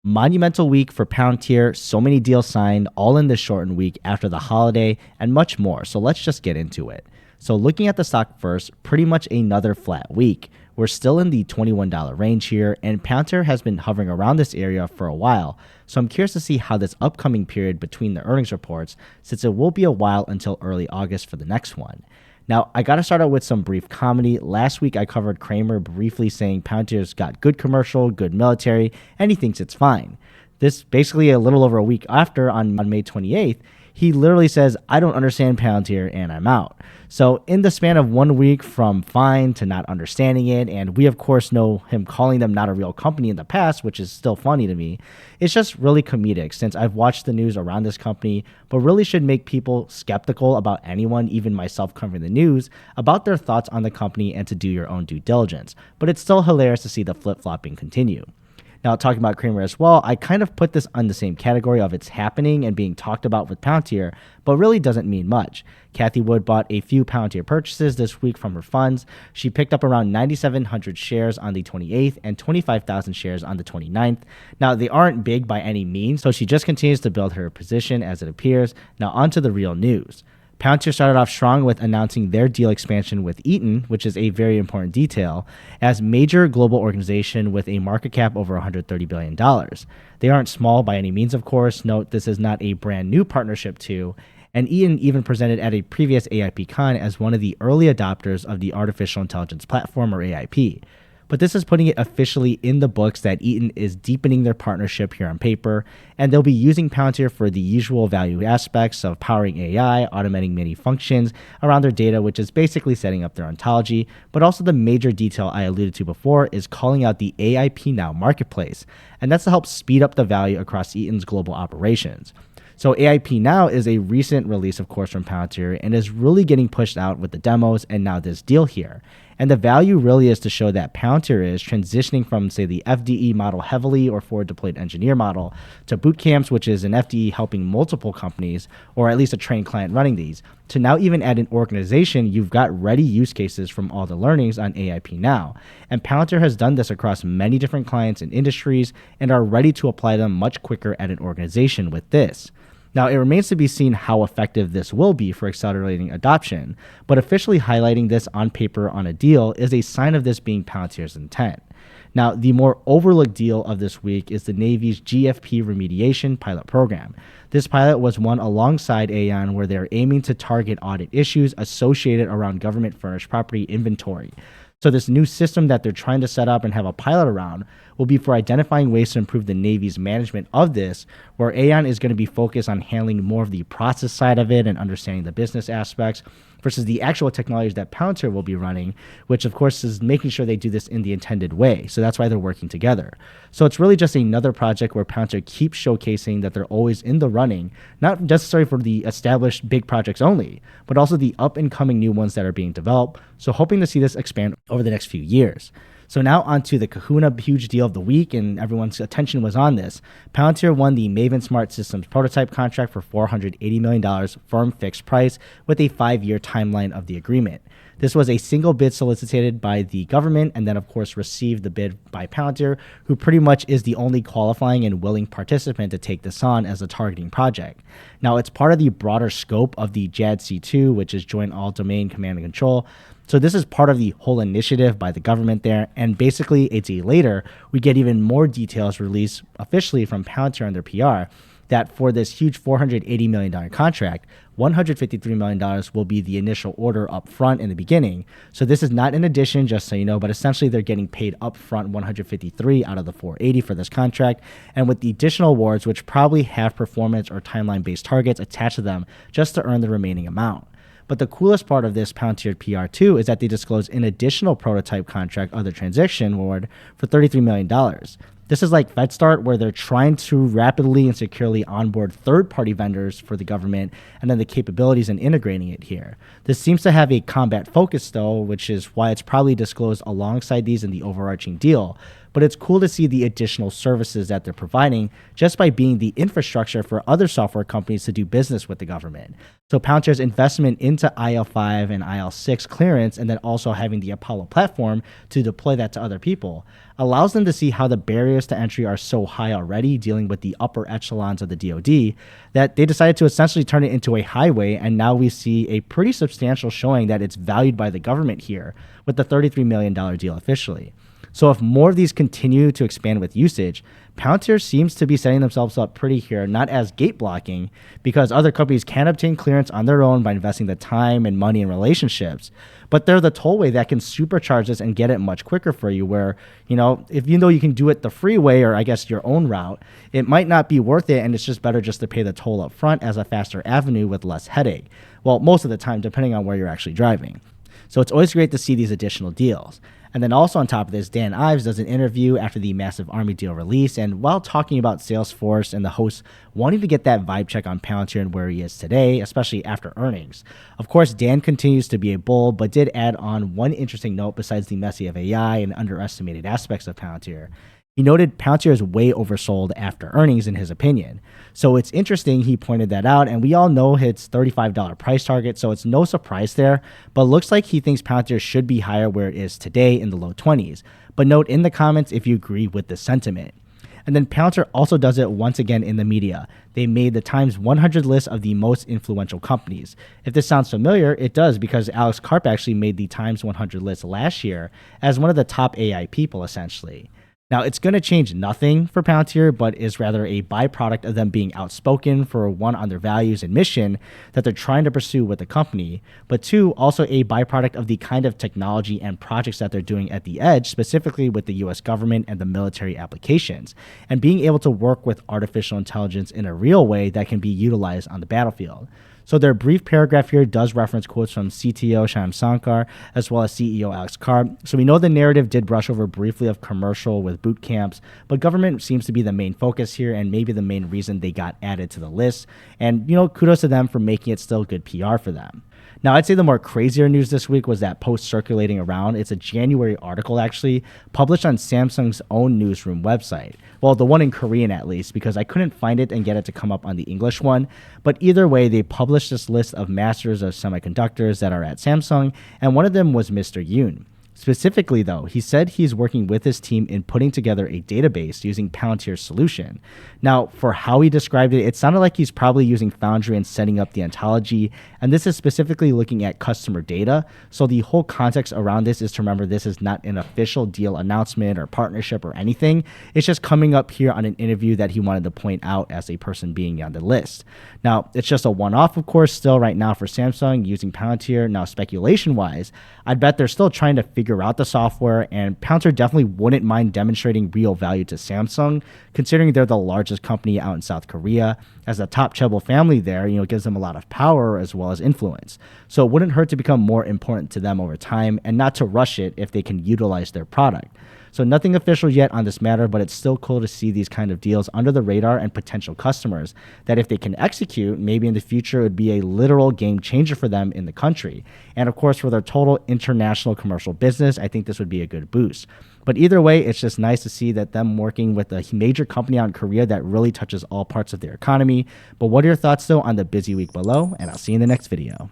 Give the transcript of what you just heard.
Monumental week for Palantir, so many deals signed, all in this shortened week after the holiday, and much more. So let's just get into it. So looking at the stock first, pretty much another flat week. We're still in the $21 range here, and Palantir has been hovering around this area for a while. So I'm curious to see how this upcoming period between the earnings reports, since it will be a while until early August for the next one. Now, I got to start out with some brief comedy. Last week, I covered Kramer briefly saying Palantir's got good commercial, good military, and he thinks it's fine. This basically a little over a week after, on May 28th, he literally says, I don't understand Palantir and I'm out. So in the span of 1 week from fine to not understanding it, and we of course know him calling them not a real company in the past, which is still funny to me, it's just really comedic since I've watched the news around this company, but really should make people skeptical about anyone, even myself covering the news, about their thoughts on the company and to do your own due diligence. But it's still hilarious to see the flip-flopping continue. Now, talking about Kramer as well, I kind of put this on the same category of it's happening and being talked about with Palantir, but really doesn't mean much. Cathie Wood bought a few Palantir purchases this week from her funds. She picked up around 9,700 shares on the 28th and 25,000 shares on the 29th. Now, they aren't big by any means, so she just continues to build her position as it appears. Now, on to the real news. Palantir started off strong with announcing their deal expansion with Eaton, which is a very important detail, as major global organization with a market cap over $130 billion. They aren't small by any means, of course. Note, this is not a brand new partnership too. And Eaton even presented at a previous AIP-Con as one of the early adopters of the Artificial Intelligence Platform, or AIP. But this is putting it officially in the books that Eaton is deepening their partnership here on paper, and they'll be using Palantir for the usual value aspects of powering AI, automating many functions around their data, which is basically setting up their ontology. But also the major detail I alluded to before is calling out the AIP Now marketplace, and that's to help speed up the value across Eaton's global operations. So AIP Now is a recent release, of course, from Palantir and is really getting pushed out with the demos and now this deal here. And the value really is to show that Palantir is transitioning from, say, the FDE model heavily or forward deployed engineer model to boot camps, which is an FDE helping multiple companies, or at least a trained client running these, to now even add an organization, you've got ready use cases from all the learnings on AIP Now. And Palantir has done this across many different clients and industries and are ready to apply them much quicker at an organization with this. Now, it remains to be seen how effective this will be for accelerating adoption, but officially highlighting this on paper on a deal is a sign of this being Palantir's intent. Now, the more overlooked deal of this week is the Navy's GFP remediation pilot program. This pilot was won alongside Aon, where they're aiming to target audit issues associated around government-furnished property inventory. So this new system that they're trying to set up and have a pilot around will be for identifying ways to improve the Navy's management of this, where Aon is going to be focused on handling more of the process side of it and understanding the business aspects, versus the actual technologies that Palantir will be running, which of course is making sure they do this in the intended way. So that's why they're working together. So it's really just another project where Palantir keeps showcasing that they're always in the running, not necessarily for the established big projects only, but also the up and coming new ones that are being developed. So hoping to see this expand over the next few years. So now on to the Kahuna huge deal of the week, and everyone's attention was on this. Palantir won the Maven Smart Systems prototype contract for $480 million firm fixed price with a 5-year timeline of the agreement. This was a single bid solicited by the government and then, of course, received the bid by Palantir, who pretty much is the only qualifying and willing participant to take this on as a targeting project. Now, it's part of the broader scope of the JADC2, which is Joint All-Domain Command and Control. So this is part of the whole initiative by the government there, and basically a day later, we get even more details released officially from Palantir and their PR that for this huge $480 million contract, $153 million will be the initial order up front in the beginning. So this is not an addition, just so you know, but essentially they're getting paid up front $153 out of the $480 for this contract, and with the additional awards, which probably have performance or timeline-based targets attached to them just to earn the remaining amount. But the coolest part of this Palantir PR too is that they disclosed an additional prototype contract of the transaction award for $33 million. This is like FedStart, where they're trying to rapidly and securely onboard third-party vendors for the government and then the capabilities and integrating it here. This seems to have a combat focus though, which is why it's probably disclosed alongside these in the overarching deal. but it's cool to see the additional services that they're providing just by being the infrastructure for other software companies to do business with the government. So Palantir's investment into IL5 and IL6 clearance, and then also having the Apollo platform to deploy that to other people, allows them to see how the barriers to entry are so high already dealing with the upper echelons of the DoD that they decided to essentially turn it into a highway, and now we see a pretty substantial showing that it's valued by the government here with the $33 million deal officially. So if more of these continue to expand with usage, Palantir seems to be setting themselves up pretty here, not as gate blocking, because other companies can obtain clearance on their own by investing the time and money and relationships, but they're the tollway that can supercharge this and get it much quicker for you, where, if you can do it the freeway or I guess your own route, it might not be worth it, and it's just better just to pay the toll up front as a faster avenue with less headache. Well, most of the time, depending on where you're actually driving. So it's always great to see these additional deals. And then also on top of this, Dan Ives does an interview after the massive Army deal release, and while talking about Salesforce and the host wanting to get that vibe check on Palantir and where he is today, especially after earnings. Of course, Dan continues to be a bull, but did add on one interesting note besides the messy of AI and underestimated aspects of Palantir. He noted Palantir is way oversold after earnings in his opinion. So it's interesting he pointed that out, and we all know its $35 price target, so it's no surprise there, but looks like he thinks Palantir should be higher where it is today in the low 20s. But note in the comments if you agree with this sentiment. And then Palantir also does it once again in the media. They made the Times 100 list of the most influential companies. If this sounds familiar, it does, because Alex Karp actually made the Times 100 list last year as one of the top AI people essentially. Now, it's going to change nothing for Palantir, but is rather a byproduct of them being outspoken, for one, on their values and mission that they're trying to pursue with the company, but two, also a byproduct of the kind of technology and projects that they're doing at the edge, specifically with the US government and the military applications, and being able to work with artificial intelligence in a real way that can be utilized on the battlefield. So their brief paragraph here does reference quotes from CTO Shyam Sankar as well as CEO Alex Karp. So we know the narrative did brush over briefly of commercial with boot camps, but government seems to be the main focus here and maybe the main reason they got added to the list. And, kudos to them for making it still good PR for them. Now, I'd say the more crazier news this week was that post circulating around. It's a January article, actually, published on Samsung's own newsroom website. Well, the one in Korean, at least, because I couldn't find it and get it to come up on the English one. But either way, they published this list of masters of semiconductors that are at Samsung, and one of them was Mr. Yoon. Specifically, though, he said he's working with his team in putting together a database using Palantir's solution. Now, for how he described it, it sounded like he's probably using Foundry and setting up the ontology, and this is specifically looking at customer data. So the whole context around this is to remember this is not an official deal announcement or partnership or anything. It's just coming up here on an interview that he wanted to point out as a person being on the list. Now, it's just a one-off, of course, still right now for Samsung using Palantir. Now, speculation-wise, I'd bet they're still trying to figure out the software, and Palantir definitely wouldn't mind demonstrating real value to Samsung, considering they're the largest company out in South Korea. As the top Chaebol family there, gives them a lot of power as well as influence. So it wouldn't hurt to become more important to them over time and not to rush it if they can utilize their product. So nothing official yet on this matter, but it's still cool to see these kind of deals under the radar and potential customers that if they can execute, maybe in the future it would be a literal game changer for them in the country. And of course, for their total international commercial business, I think this would be a good boost. But either way, it's just nice to see that them working with a major company out in Korea that really touches all parts of their economy. But what are your thoughts though on the busy week below? And I'll see you in the next video.